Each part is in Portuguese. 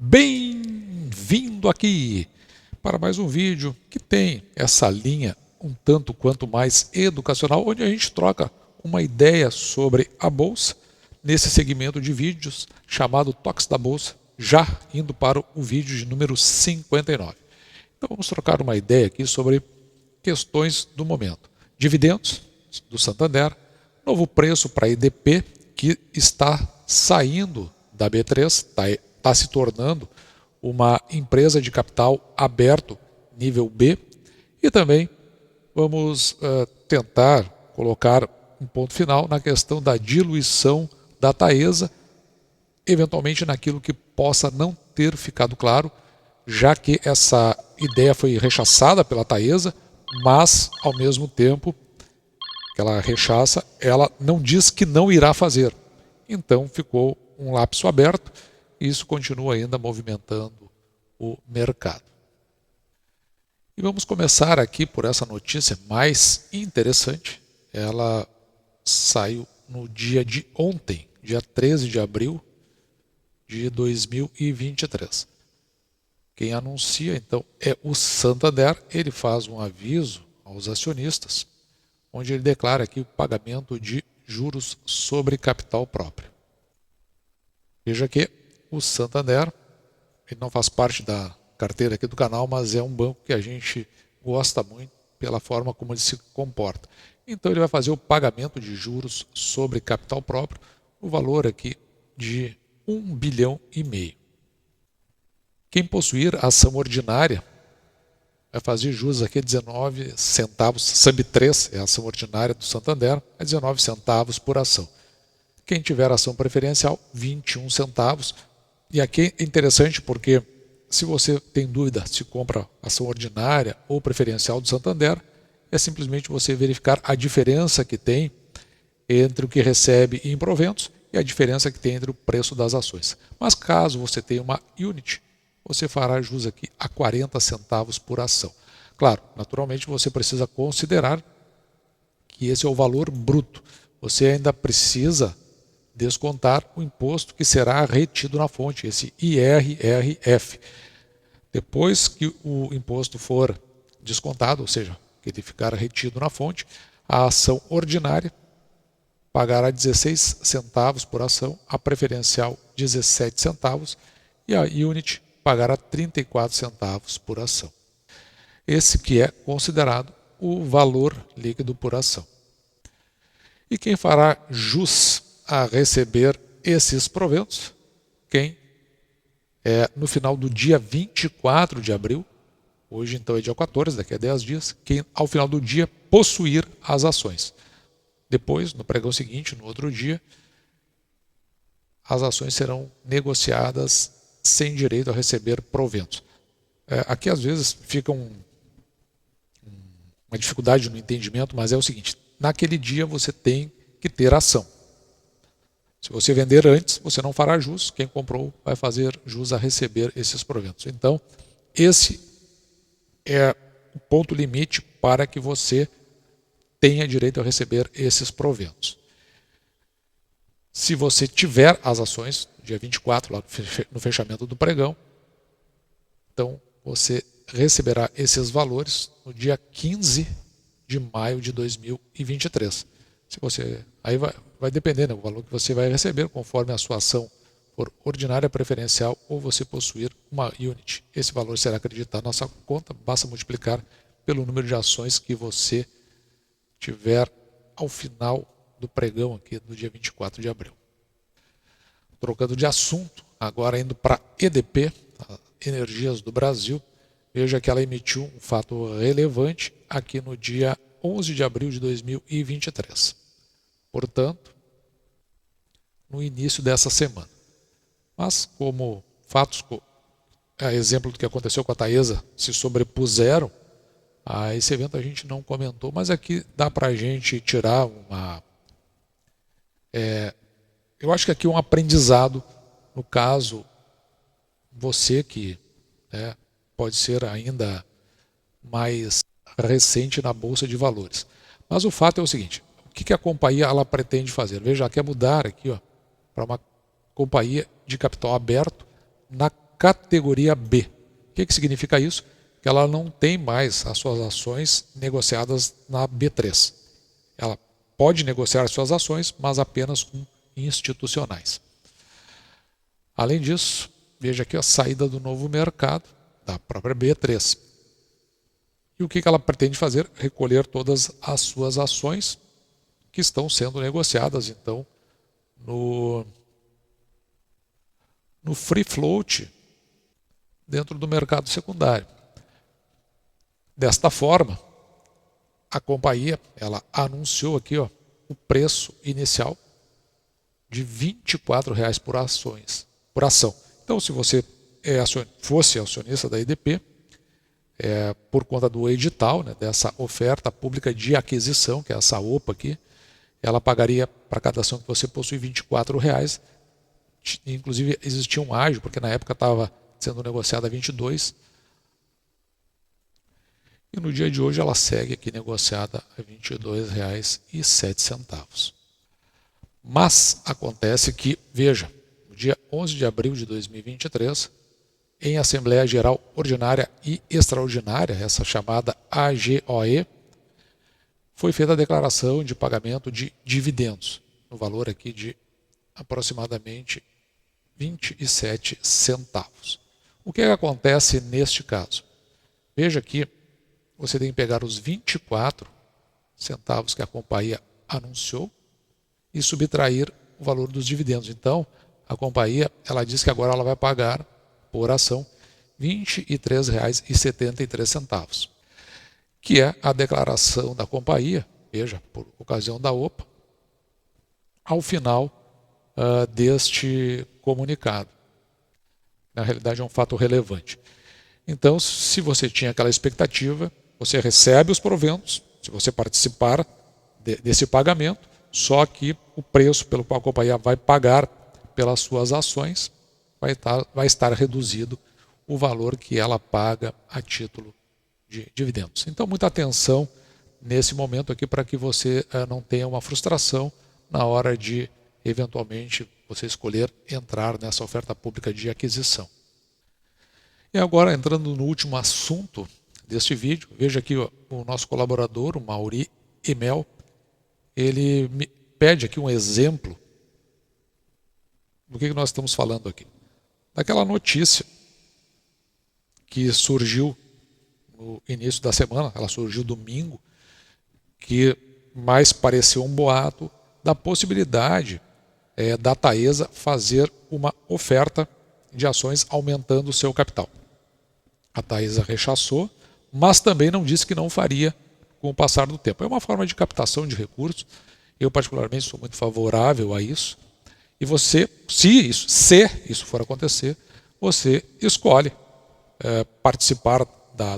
Bem-vindo aqui para mais um vídeo que tem essa linha um tanto quanto mais educacional, onde a gente troca uma ideia sobre a Bolsa nesse segmento de vídeos chamado Toques da Bolsa, já indo para o vídeo de número 59. Então vamos trocar uma ideia aqui sobre questões do momento. Dividendos do Santander, novo preço para a EDP, que está saindo da B3, está se tornando uma empresa de capital aberto nível B, e também vamos tentar colocar um ponto final na questão da diluição da Taesa, eventualmente naquilo que possa não ter ficado claro, já que essa ideia foi rechaçada pela Taesa, mas ao mesmo tempo que ela rechaça, ela não diz que não irá fazer. Então ficou um lapso aberto e isso continua ainda movimentando o mercado. E vamos começar aqui por essa notícia mais interessante. Ela saiu no dia de ontem, dia 13 de abril de 2023. Quem anuncia, então, é o Santander. Ele faz um aviso aos acionistas, onde ele declara aqui o pagamento de juros sobre capital próprio. Veja que o Santander, ele não faz parte da carteira aqui do canal, mas é um banco que a gente gosta muito pela forma como ele se comporta. Então ele vai fazer o pagamento de juros sobre capital próprio, o valor aqui de 1,5 bilhão. Quem possuir a ação ordinária vai fazer jus aqui a 19 centavos, SAMB3 é a ação ordinária do Santander, a 19 centavos por ação. Quem tiver ação preferencial, 21 centavos. E aqui é interessante porque se você tem dúvida se compra ação ordinária ou preferencial do Santander, é simplesmente você verificar a diferença que tem entre o que recebe em proventos e a diferença que tem entre o preço das ações. Mas caso você tenha uma unit, você fará jus aqui a 40 centavos por ação. Claro, naturalmente você precisa considerar que esse é o valor bruto. Você ainda precisa descontar o imposto que será retido na fonte, esse IRRF. Depois que o imposto for descontado, ou seja, que ele ficar retido na fonte, a ação ordinária pagará 16 centavos por ação, a preferencial 17 centavos e a unit pagará 34 centavos por ação. Esse que é considerado o valor líquido por ação. E quem fará jus a receber esses proventos? Quem no final do dia 24 de abril, hoje então é dia 14, daqui a 10 dias, quem ao final do dia possuir as ações. Depois, no pregão seguinte, no outro dia, as ações serão negociadas sem direito a receber proventos. Aqui às vezes fica uma dificuldade no entendimento, mas é o seguinte, naquele dia você tem que ter ação. Se você vender antes, você não fará jus, quem comprou vai fazer jus a receber esses proventos. Então, esse é o ponto limite para que você tenha direito a receber esses proventos. Se você tiver as ações, dia 24, lá no fechamento do pregão, então você receberá esses valores no dia 15 de maio de 2023. Se você, aí vai depender do valor que você vai receber, conforme a sua ação for ordinária, preferencial ou você possuir uma unit. Esse valor será acreditado na sua conta, basta multiplicar pelo número de ações que você tiver ao final do pregão aqui no dia 24 de abril. Trocando de assunto, agora indo para EDP, Energias do Brasil, veja que ela emitiu um fato relevante aqui no dia 11 de abril de 2023. Portanto, no início dessa semana. Mas como fatos, exemplo do que aconteceu com a Taesa, se sobrepuseram a esse evento, a gente não comentou, mas aqui dá para a gente tirar uma... eu acho que aqui é um aprendizado, no caso, você que pode ser ainda mais recente na Bolsa de Valores. Mas o fato é o seguinte, o que a companhia ela pretende fazer? Veja, quer mudar aqui para uma companhia de capital aberto na categoria B. O que significa isso? Que ela não tem mais as suas ações negociadas na B3. Ela pode negociar as suas ações, mas apenas com institucionais. Além disso, veja aqui a saída do novo mercado, da própria B3. E o que ela pretende fazer? Recolher todas as suas ações que estão sendo negociadas, então, no free float dentro do mercado secundário. Desta forma, a companhia ela anunciou aqui o preço inicial de R$ 24,00 por ação. Então, se você fosse acionista da EDP, por conta do edital, né, dessa oferta pública de aquisição, que é essa OPA aqui, ela pagaria para cada ação que você possui R$ 24,00. Inclusive existia um ágio, porque na época estava sendo negociada a 22. E no dia de hoje ela segue aqui negociada a R$ 22,07. Mas acontece que, veja, no dia 11 de abril de 2023, em Assembleia Geral Ordinária e Extraordinária, essa chamada AGOE, foi feita a declaração de pagamento de dividendos, no valor aqui de aproximadamente 27 centavos. O que acontece neste caso? Veja aqui, você tem que pegar os 24 centavos que a companhia anunciou e subtrair o valor dos dividendos. Então, a companhia ela diz que agora ela vai pagar por ação R$ 23,73, que é a declaração da companhia, veja, por ocasião da OPA, ao final deste comunicado. Na realidade é um fato relevante. Então, se você tinha aquela expectativa, você recebe os proventos, se você participar desse pagamento, só que o preço pelo qual a companhia vai pagar pelas suas ações vai estar reduzido o valor que ela paga a título de dividendos. Então, muita atenção nesse momento aqui para que você não tenha uma frustração na hora de, eventualmente, você escolher entrar nessa oferta pública de aquisição. E agora, entrando no último assunto deste vídeo, veja aqui o nosso colaborador, o Mauri Emel, ele me pede aqui um exemplo do que nós estamos falando aqui. Daquela notícia que surgiu no início da semana, ela surgiu domingo, que mais pareceu um boato da possibilidade da Taesa fazer uma oferta de ações aumentando o seu capital. A Taesa rechaçou, mas também não disse que não faria com o passar do tempo. É uma forma de captação de recursos. Eu particularmente sou muito favorável a isso. E você, se isso for acontecer, você escolhe participar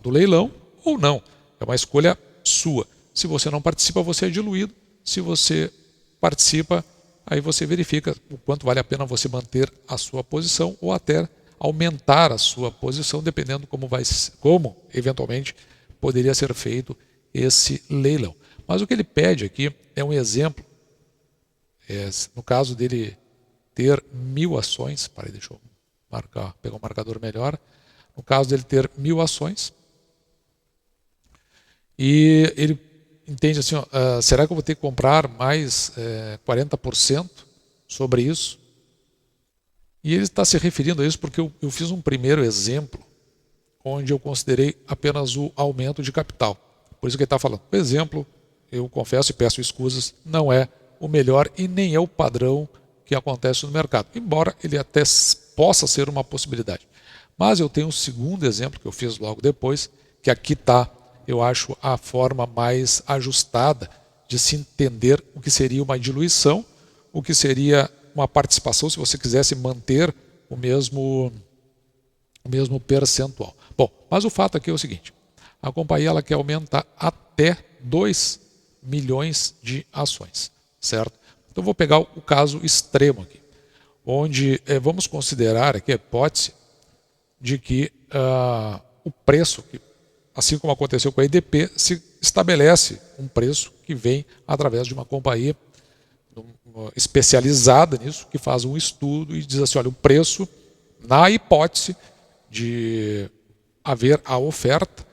do leilão ou não. É uma escolha sua. Se você não participa, você é diluído. Se você participa, aí você verifica o quanto vale a pena você manter a sua posição ou até aumentar a sua posição, dependendo como eventualmente poderia ser feito esse leilão. Mas o que ele pede aqui é um exemplo. No caso dele ter 1.000 ações, deixa eu pegar um marcador melhor. No caso dele ter 1.000 ações, e ele entende assim, será que eu vou ter que comprar mais 40% sobre isso? E ele está se referindo a isso porque eu fiz um primeiro exemplo onde eu considerei apenas o aumento de capital. Por isso que ele está falando. O exemplo, eu confesso e peço escusas, não é o melhor e nem é o padrão que acontece no mercado, embora ele até possa ser uma possibilidade. Mas eu tenho um segundo exemplo que eu fiz logo depois, que aqui está, eu acho, a forma mais ajustada de se entender o que seria uma diluição, o que seria uma participação, se você quisesse manter o mesmo percentual. Bom, mas o fato aqui é o seguinte, a companhia ela quer aumentar até 2 milhões de ações, certo? Então vou pegar o caso extremo aqui, onde vamos considerar aqui a hipótese de que o preço, assim como aconteceu com a EDP, se estabelece um preço que vem através de uma companhia especializada nisso, que faz um estudo e diz assim, olha, o preço, na hipótese de haver a oferta,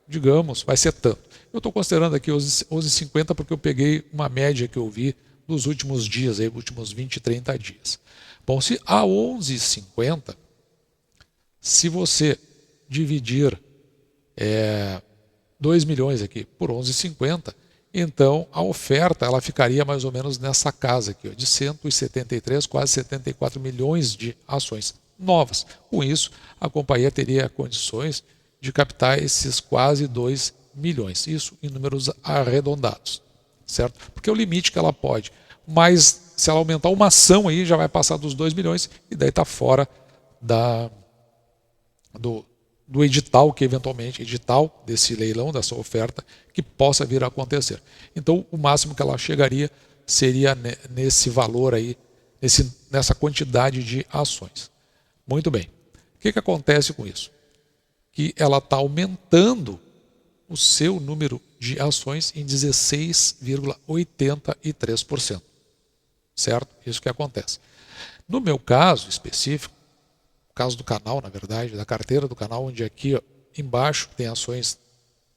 digamos, vai ser tanto. Eu estou considerando aqui 11,50 porque eu peguei uma média que eu vi nos últimos dias, aí, últimos 20, 30 dias. Bom, se a 11,50, se você dividir 2 milhões aqui por 11,50, então a oferta ela ficaria mais ou menos nessa casa aqui, ó, de 173, quase 74 milhões de ações novas. Com isso, a companhia teria condições de captar esses quase 2 milhões, isso em números arredondados, certo? Porque é o limite que ela pode, mas se ela aumentar uma ação aí já vai passar dos 2 milhões e daí está fora do edital que eventualmente, edital desse leilão, dessa oferta, que possa vir a acontecer. Então o máximo que ela chegaria seria nesse valor aí, nessa quantidade de ações. Muito bem. O que acontece com isso? Que ela está aumentando o seu número de ações em 16,83%. Certo? Isso que acontece. No meu caso específico, no caso do canal, na verdade, da carteira do canal, onde aqui ó, embaixo tem ações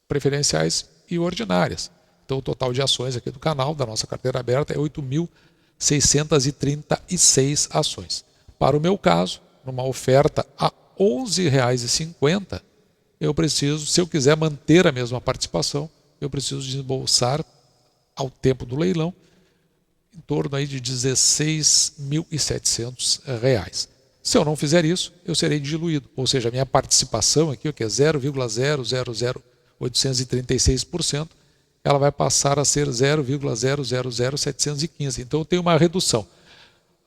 preferenciais e ordinárias. Então o total de ações aqui do canal, da nossa carteira aberta, é 8.636 ações. Para o meu caso, numa oferta a R$ 11,50, eu preciso, se eu quiser manter a mesma participação, eu preciso desembolsar ao tempo do leilão em torno aí de R$ 16.700. Se eu não fizer isso, eu serei diluído, ou seja, a minha participação aqui, que é 0,000836%, ela vai passar a ser 0,000715. Então eu tenho uma redução.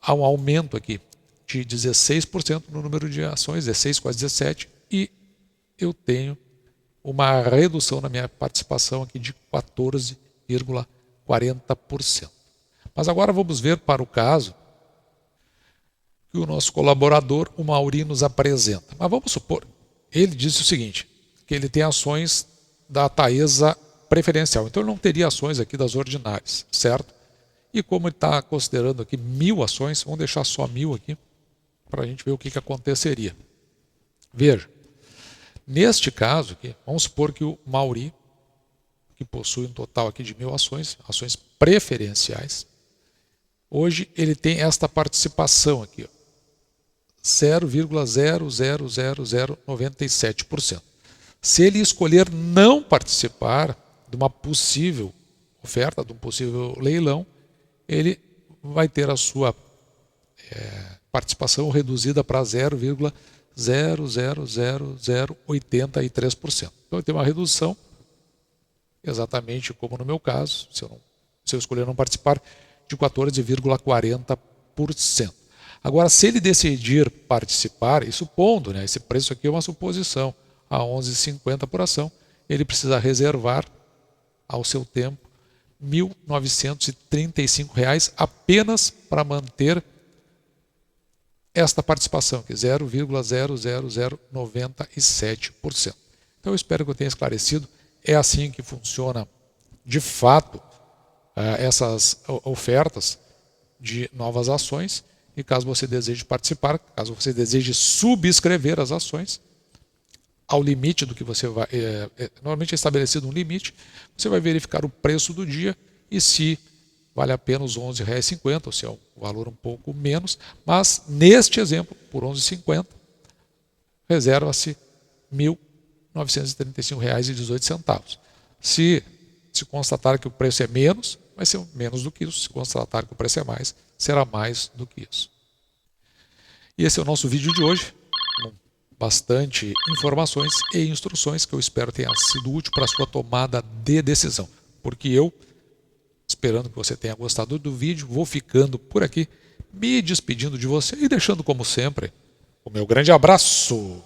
Há um aumento aqui de 16% no número de ações, 16, quase 17, e eu tenho uma redução na minha participação aqui de 14,40%. Mas agora vamos ver para o caso que o nosso colaborador, o Mauri, nos apresenta. Mas vamos supor, ele disse o seguinte, que ele tem ações da Taesa preferencial, então ele não teria ações aqui das ordinárias, certo? E como ele está considerando aqui 1.000 ações, vamos deixar só 1.000 aqui, para a gente ver o que aconteceria. Veja, neste caso aqui, vamos supor que o Mauri, que possui um total aqui de 1.000 ações, ações preferenciais, hoje ele tem esta participação aqui, ó, 0,00097%. Se ele escolher não participar de uma possível oferta, de um possível leilão, ele vai ter a sua participação reduzida para 0,00083%. Então ele tem uma redução, exatamente como no meu caso, se eu escolher não participar, de 14,40%. Agora, se ele decidir participar, e supondo, né, esse preço aqui é uma suposição, a 11,50 por ação, ele precisa reservar ao seu tempo R$ 1.935 apenas para manter esta participação, que é 0,00097%. Então eu espero que eu tenha esclarecido. É assim que funciona de fato essas ofertas de novas ações. E caso você deseje participar, caso você deseje subscrever as ações, ao limite do que você vai... normalmente é estabelecido um limite, você vai verificar o preço do dia e se vale a pena os R$ 11,50, ou se é um valor um pouco menos, mas neste exemplo, por R$ 11,50, reserva-se R$ 1.935,18. Se constatar que o preço é menos, vai ser menos do que isso. Se constatar que o preço é mais, será mais do que isso. E esse é o nosso vídeo de hoje, com bastante informações e instruções que eu espero tenha sido útil para a sua tomada de decisão. Porque eu, esperando que você tenha gostado do vídeo, vou ficando por aqui, me despedindo de você e deixando, como sempre, o meu grande abraço.